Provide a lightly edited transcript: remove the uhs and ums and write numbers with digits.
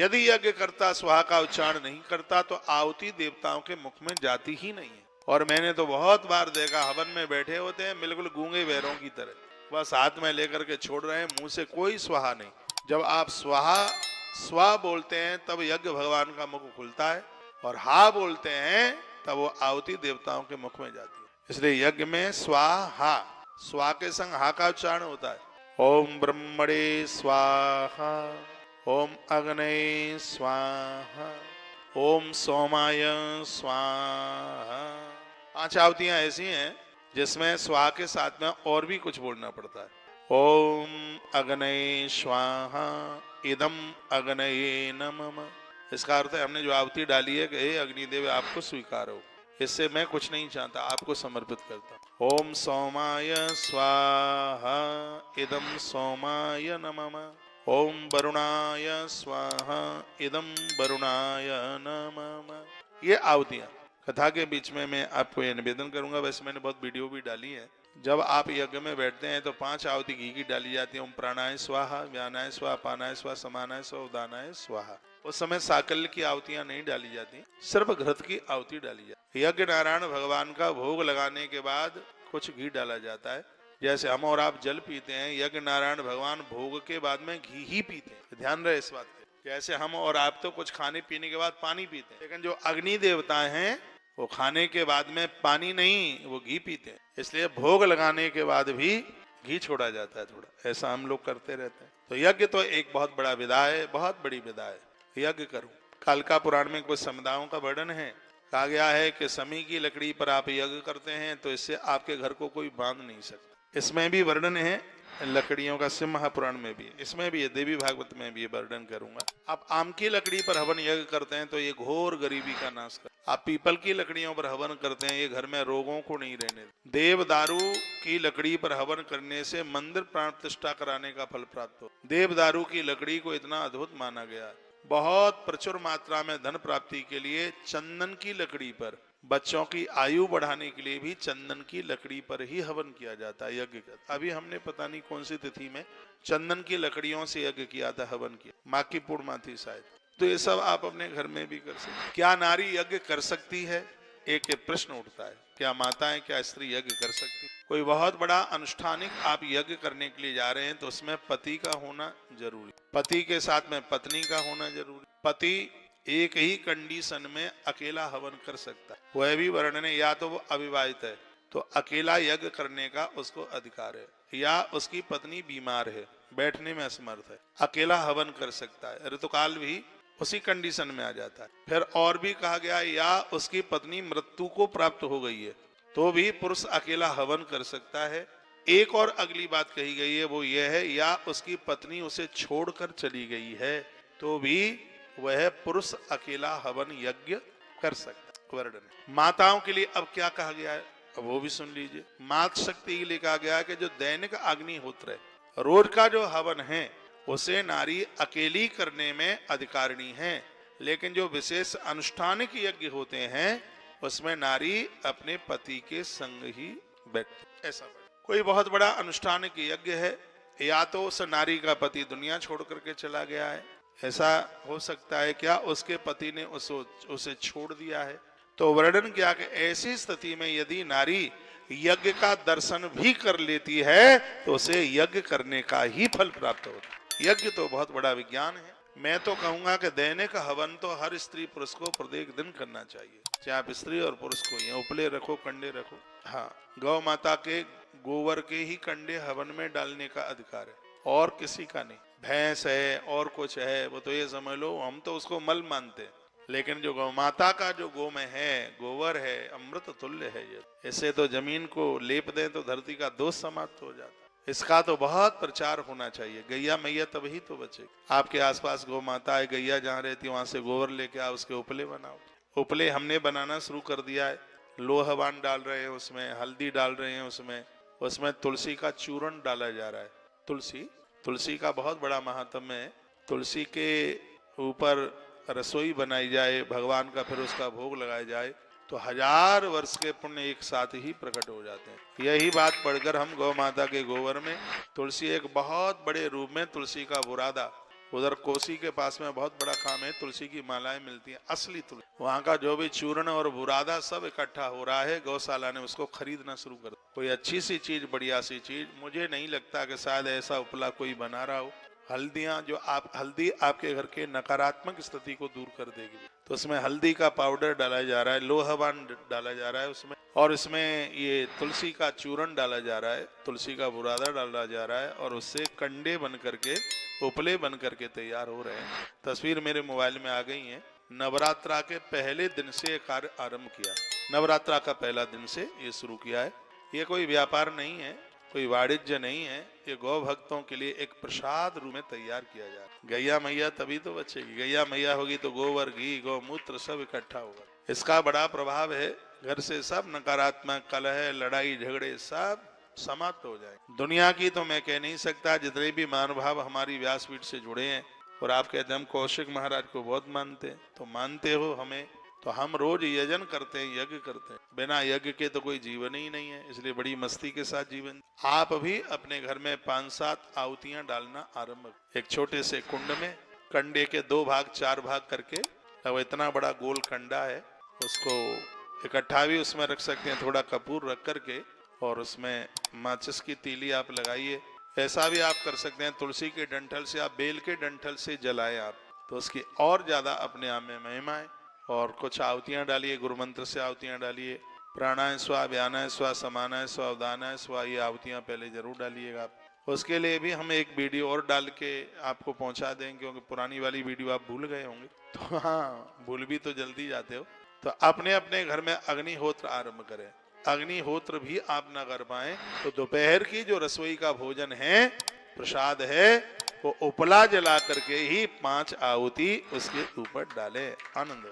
यदि यज्ञ करता स्वाहा का उच्चारण नहीं करता तो आहुति देवताओं के मुख में जाती ही नहीं है। और मैंने तो बहुत बार देखा, हवन में बैठे होते हैं बिल्कुल गूंगे बहरों की तरह, बस हाथ में लेकर के छोड़ रहे हैं, मुंह से कोई स्वाहा नहीं। जब आप स्वाहा स्वा बोलते हैं तब यज्ञ भगवान का मुख खुलता है, और हा बोलते हैं तब वो आहुति देवताओं के मुख में जाती है। इसलिए यज्ञ में स्वाहा, स्वा के संग हा का उच्चारण होता है। ओम ब्रह्मणे स्वाहा, ओम अग्नये स्वाहा, ओम सोमाय स्वाहा। 5 आहुतियां ऐसी हैं जिसमें स्वा के साथ में और भी कुछ बोलना पड़ता है। ओम अग्नये स्वाहा इदम अग्नये नमः। इसका अर्थ है हमने जो आहुति डाली है कि हे अग्निदेव आपको स्वीकार हो, इससे मैं कुछ नहीं चाहता, आपको समर्पित करता हूं। ओम सोमाय स्वाहा इदम सोमाय नमः। ओम वरुणाय स्वाहा इदम वरुणाय नमः। ये आहुतियां कथा के बीच में मैं आपको ये निवेदन करूंगा। वैसे मैंने बहुत वीडियो भी डाली है। जब आप यज्ञ में बैठते हैं तो 5 आहुति घी की डाली जाती है। ओम प्राणाय स्वाहा, व्यानाय स्वाहा, पानाय स्वाहा, समानाय स्वाहा, उदानाय स्वाहा। उस समय साकल्य की आहुतियां नहीं डाली जाती, सिर्फ घृत की आहुति डाली जाती है। यज्ञ नारायण भगवान का भोग लगाने के बाद कुछ घी डाला जाता है। जैसे हम और आप जल पीते हैं, यज्ञ नारायण भगवान भोग के बाद में घी ही पीते हैं। ध्यान रहे इस बात पे। जैसे हम और आप तो कुछ खाने पीने के बाद पानी पीते हैं, लेकिन जो अग्नि देवता हैं वो खाने के बाद में पानी नहीं, वो घी पीते हैं। इसलिए भोग लगाने के बाद भी घी छोड़ा जाता है थोड़ा, ऐसा हम लोग करते रहते हैं। तो यज्ञ तो एक बहुत बड़ा विधा है, बहुत बड़ी विधा है। यज्ञ करो। कालिका पुराण में कुछ समुदायों का वर्णन है। कहा गया है कि समी की लकड़ी पर आप यज्ञ करते हैं तो इससे आपके घर को कोई बांध नहीं सकता। इसमें भी वर्णन है लकड़ियों का, सिंह पुराण में भी, इसमें भी है, देवी भागवत में भी ये वर्णन करूंगा। आप आम की लकड़ी पर हवन यज्ञ करते हैं तो ये घोर गरीबी का नाश कर। आप पीपल की लकड़ियों पर हवन करते हैं, ये घर में रोगों को नहीं रहने। देवदारू की लकड़ी पर हवन करने से मंदिर प्राण प्रतिष्ठा कराने का फल प्राप्त हो। देवदारू की लकड़ी को इतना अद्भुत माना गया है। बहुत प्रचुर मात्रा में धन प्राप्ति के लिए चंदन की लकड़ी पर, बच्चों की आयु बढ़ाने के लिए भी चंदन की लकड़ी पर ही हवन किया जाता है, यज्ञ का। अभी हमने पता नहीं कौन सी तिथि में चंदन की लकड़ियों से यज्ञ किया था, हवन किया, माँ की पूर्णिमा थी शायद। तो ये सब आप अपने घर में भी कर सकते। क्या नारी यज्ञ कर सकती है? एक प्रश्न उठता है, क्या माताएं, क्या स्त्री यज्ञ कर सकती? कोई बहुत बड़ा अनुष्ठानिक आप यज्ञ करने के लिए जा रहे हैं तो उसमें पति का होना जरूरी, पति के साथ में पत्नी का होना जरूरी। पति एक ही कंडीशन में अकेला हवन कर सकता है, वह भी वर्णन है, या तो वो अविवाहित है तो अकेला यज्ञ करने का उसको अधिकार है, या उसकी पत्नी बीमार है, बैठने में असमर्थ है, अकेला हवन कर सकता है। ऋतुकाल भी उसी कंडीशन में आ जाता है। फिर और भी कहा गया, या उसकी पत्नी मृत्यु को प्राप्त हो गई है तो भी पुरुष अकेला हवन कर सकता है। एक और अगली बात कही गई है, वो ये है, या उसकी पत्नी उसे छोड़कर चली गई है तो भी वह पुरुष अकेला हवन यज्ञ कर सकता है। वर्णन माताओं के लिए अब क्या कहा गया है, अब वो भी सुन लीजिए। मातृ शक्ति के लिए कहा गया है कि जो दैनिक अग्निहोत्र है, रोज का जो हवन है, उसे नारी अकेली करने में अधिकारिणी है, लेकिन जो विशेष अनुष्ठानिक यज्ञ होते हैं उसमें नारी अपने पति के संग ही बैठती। ऐसा कोई बहुत बड़ा अनुष्ठानिक यज्ञ है, या तो उस नारी का पति दुनिया छोड़ करके चला गया है, ऐसा हो सकता है क्या उसके पति ने उसे छोड़ दिया है, तो वर्णन किया कि ऐसी स्थिति में यदि नारी यज्ञ का दर्शन भी कर लेती है तो उसे यज्ञ करने का ही फल प्राप्त होता है। यज्ञ तो बहुत बड़ा विज्ञान है। मैं तो कहूंगा कि दैनिक हवन तो हर स्त्री पुरुष को प्रत्येक दिन करना चाहिए, चाहे आप स्त्री और पुरुष को, ये उपले रखो, कंडे रखो। हाँ, गौ माता के गोबर के ही कंडे हवन में डालने का अधिकार है, और किसी का नहीं। भैंस है और कुछ है, वो तो ये समझ लो हम तो उसको मल मानते हैं, लेकिन जो गौ माता का जो गोमय है, गोबर है, अमृत तुल्य है। ये इससे तो जमीन को लेप दें तो धरती का दोष समाप्त हो जाता है। इसका तो बहुत प्रचार होना चाहिए। गैया मैया तभी तो बचे। आपके आसपास गौ माता है, गैया जहाँ रहती है वहां से गोबर लेके आओ, उसके उपले बनाओ। उपले हमने बनाना शुरू कर दिया है, लोहवान डाल रहे हैं उसमें, हल्दी डाल रहे हैं उसमें तुलसी का चूर्ण डाला जा रहा है। तुलसी का बहुत बड़ा महात्म्य है। तुलसी के ऊपर रसोई बनाई जाए भगवान का, फिर उसका भोग लगाया जाए तो 1000 वर्ष के पुण्य एक साथ ही प्रकट हो जाते हैं। यही बात पढ़कर हम गौ माता के गोबर में तुलसी, एक बहुत बड़े रूप में तुलसी का बुरादा, उधर कोसी के पास में बहुत बड़ा काम है, तुलसी की मालाएं मिलती हैं, असली तुलसी। वहां का जो भी चूर्ण और बुरादा सब इकट्ठा हो रहा है, गौशाला ने उसको खरीदना शुरू कर दिया। कोई अच्छी सी चीज, बढ़िया सी चीज, मुझे नहीं लगता कि शायद ऐसा उपला कोई बना रहा हो। हल्दियां जो हल्दी आपके घर के नकारात्मक स्थिति को दूर कर देगी, तो उसमें हल्दी का पाउडर डाला जा रहा है, लोहवान डाला जा रहा है उसमें, और इसमें ये तुलसी का चूर्ण डाला जा रहा है, तुलसी का बुरादा डाला जा रहा है, और उससे कंडे बन करके, उपले बन करके तैयार हो रहे हैं। तस्वीर मेरे मोबाइल में आ गई है। नवरात्रा के पहले दिन से ये कार्य आरंभ किया, नवरात्रा का पहला दिन से ये शुरू किया है। ये कोई व्यापार नहीं है, कोई वाणिज्य नहीं है, ये गौ भक्तों के लिए एक प्रसाद रूप में तैयार किया जा रहा है। गैया मैया तभी तो बचेगी, गैया मैया होगी तो गोबर, घी, गौमूत्र सब इकट्ठा होगा। इसका बड़ा प्रभाव है, घर से सब नकारात्मक कलह, लड़ाई झगड़े सब समाप्त हो जाए। दुनिया की तो मैं कह नहीं सकता, जितने भी महानुभाव हमारी व्यासपीठ से जुड़े हैं, और आप कहते हैं हम कौशिक महाराज को बहुत मानते हैं, तो मानते हो हमें, तो हम रोज यजन करते हैं, यज्ञ करते हैं। बिना यज्ञ के तो कोई जीवन ही नहीं है, इसलिए बड़ी मस्ती के साथ जीवन। आप भी अपने घर में 5-7 आहुतियां डालना आरंभ, एक छोटे से कुंड में, कंडे के 2 भाग 4 भाग करके, अब इतना बड़ा गोल कंडा है, उसको इकट्ठा भी उसमें रख सकते हैं, थोड़ा कपूर रख करके, और उसमें माचिस की तीली आप लगाइए। ऐसा भी आप कर सकते हैं, तुलसी के डंठल से, आप बेल के डंठल से जलाए आप, तो उसकी और ज्यादा अपने आप में महिमा है। और कुछ आहुतियां डालिए, गुरु मंत्र से आहुतियां डालिए, प्राणाय स्वा, व्यानाय स्वा, समानाय स्वा, उदानाय स्वा, ये आहुतियां पहले जरूर डालिएगा आप। उसके लिए भी हम एक वीडियो और डाल के आपको पहुंचा देंगे, क्योंकि पुरानी वाली वीडियो आप भूल गए होंगे, तो हाँ, भूल भी तो जल्दी जाते हो। तो अपने अपने घर में अग्निहोत्र आरंभ करें। अग्निहोत्र भी आप ना कर पाए तो दोपहर की जो रसोई का भोजन है, प्रसाद है, वो उपला जला करके ही 5 आहुति उसके ऊपर डाले। आनंद।